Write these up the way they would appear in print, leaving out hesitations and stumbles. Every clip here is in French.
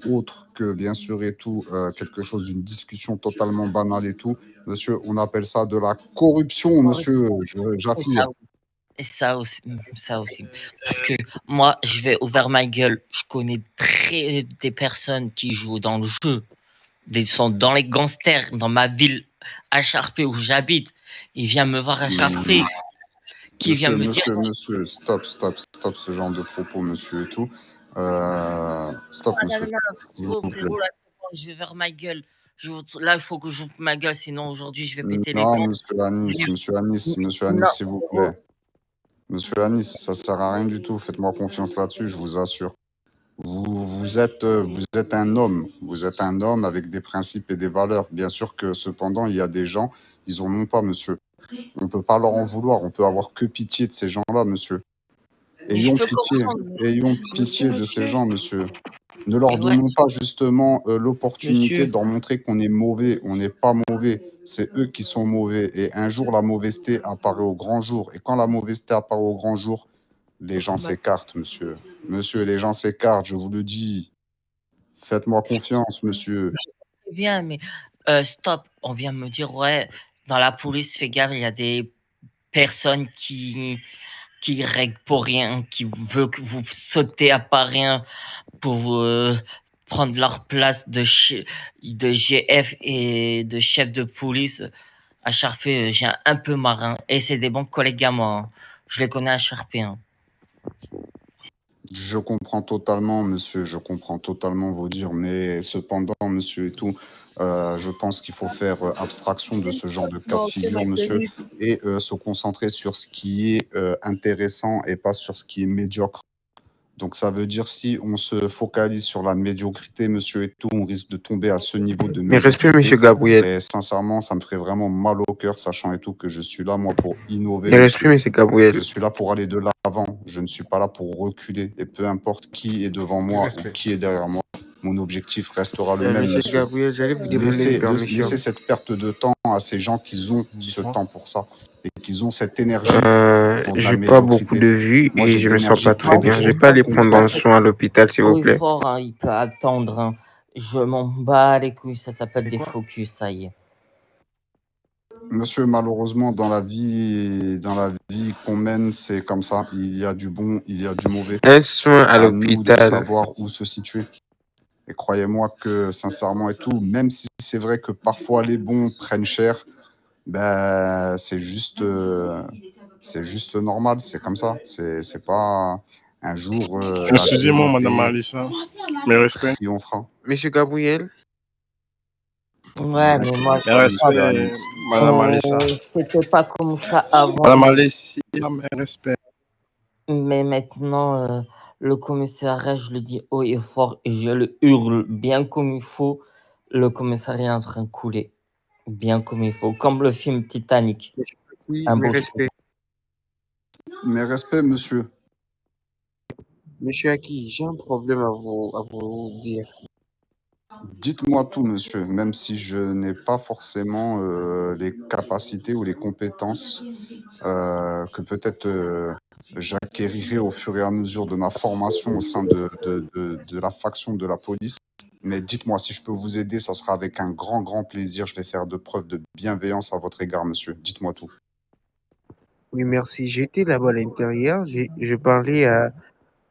autre que, bien sûr, et tout, quelque chose d'une discussion totalement banale et tout, monsieur, on appelle ça de la corruption, Ouais, monsieur, et j'affirme. ça aussi, ça aussi. Parce que moi, je vais ouvrir ma gueule. Je connais des personnes qui jouent dans le jeu. Ils sont dans les gangsters, dans ma ville, à Charpé, où j'habite. Ils viennent me voir à Charpé, qui vient me dire... Monsieur, stop ce genre de propos, monsieur, et tout. Stop, Ah, monsieur, non, s'il vous plaît. frérot, là, c'est bon, je vais vers ma gueule. Là, il faut que j'ouvre ma gueule, sinon aujourd'hui, je vais péter les Non, plombs. monsieur Anis, Non, s'il vous frérot. plaît. Monsieur Anis, ça sert à rien du tout. Faites-moi confiance là-dessus, je vous assure. Vous êtes un homme avec des principes et des valeurs. Bien sûr que cependant, il y a des gens, ils en ont pas, monsieur. On peut pas leur en vouloir. On peut avoir que pitié de ces gens-là, monsieur. Mais je peux comprendre. Ayons pitié de ces gens, monsieur. Ne leur Ouais, donnons pas justement l'opportunité Monsieur, de leur montrer qu'on est mauvais. On n'est pas mauvais. C'est eux qui sont mauvais. Et un jour, la mauvaiseté apparaît au grand jour. Et quand la mauvaiseté apparaît au grand jour, les gens s'écartent, monsieur. Monsieur, les gens s'écartent, je vous le dis. Faites-moi confiance, monsieur. c'est bien, mais stop. On vient me dire, ouais, dans la police, fais gaffe, il y a des personnes qui règlent pour rien, qui veulent que vous sautez à pas rien pour prendre leur place de GF et de chef de police. À Charpé, j'ai un peu marin. Et c'est des bons collègues à moi, hein. Je les connais à Charpé, hein. Je comprends totalement, monsieur, je comprends totalement vos dires, mais cependant, monsieur et tout, je pense qu'il faut faire abstraction de ce genre de cas de figure, monsieur, et se concentrer sur ce qui est intéressant et pas sur ce qui est médiocre. Donc ça veut dire si on se focalise sur la médiocrité, monsieur et tout, on risque de tomber à ce niveau de mes respects, monsieur médiocrité. Gabriel. Et sincèrement, ça me ferait vraiment mal au cœur, sachant et tout que je suis là, moi, pour innover, Mes respects, monsieur. monsieur Gabriel. Je suis là pour aller de l'avant. Je ne suis pas là pour reculer. Et peu importe qui est devant moi ou qui est derrière moi, mon objectif restera le même, Monsieur monsieur. Gabriel, j'allais vous demander une permission. Laissez cette perte de temps à ces gens qui ont ce temps pour ça et qui ont cette énergie pour de la J'ai pas beaucoup médiocrité. de vues Moi, et j'ai je de me sens pas l'énergie très pour des bien. Je vais choses pas aller prendre un concrètes. soin à l'hôpital, s'il vous Oui, plaît. fort, hein, il peut attendre, hein. Je m'en bats les couilles, ça s'appelle des focus, ça y est. Monsieur, malheureusement, dans la vie qu'on mène, c'est comme ça. Il y a du bon, il y a du mauvais. Un soin à À nous de l'hôpital. savoir où se situer. Et croyez-moi que, sincèrement et tout, même si c'est vrai que parfois les bons prennent cher, ben, c'est juste normal, c'est comme ça. C'est pas un jour la Excusez-moi, Madame vérité Alissa. Mes respects. triomphera. Monsieur Gabriel, Ouais, Vous mais moi, Mes inquiétez pas, monsieur respects, Anis. Madame Alissa. c'était pas comme ça avant. Madame Alessia, mes respects. Mais maintenant, le commissariat, je le dis haut et fort et je le hurle bien comme il faut. Le commissariat est en train de couler. Bien comme il faut. Comme le film Titanic. oui, Un mes beau film. respects. Mes respects, monsieur. Monsieur Aki, j'ai un problème à vous dire. Dites-moi tout, monsieur, même si je n'ai pas forcément les capacités ou les compétences que peut-être j'acquérirai au fur et à mesure de ma formation au sein de la faction de la police. Mais dites-moi, si je peux vous aider, ça sera avec un grand, grand plaisir. Je vais faire de preuves de bienveillance à votre égard, monsieur. Dites-moi tout. Oui, merci. J'étais là-bas à l'intérieur. Je parlais à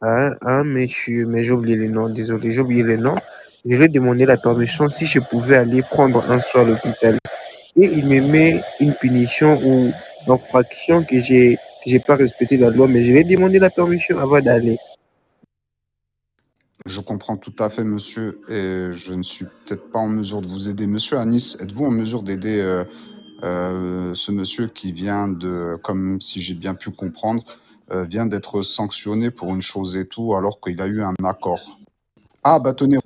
un monsieur, mais j'ai oublié le nom. Désolé, j'ai oublié le nom. Je lui ai demandé la permission si je pouvais aller prendre un soin à l'hôpital. Et il me met une punition ou infraction que j'ai pas respecté la loi, mais je vais demander la permission avant d'aller. Je comprends tout à fait, monsieur, et je ne suis peut-être pas en mesure de vous aider. Monsieur Anis, êtes-vous en mesure d'aider ce monsieur qui vient de, comme si j'ai bien pu comprendre, vient d'être sanctionné pour une chose et tout, alors qu'il a eu un accord? Ah, bah tenez,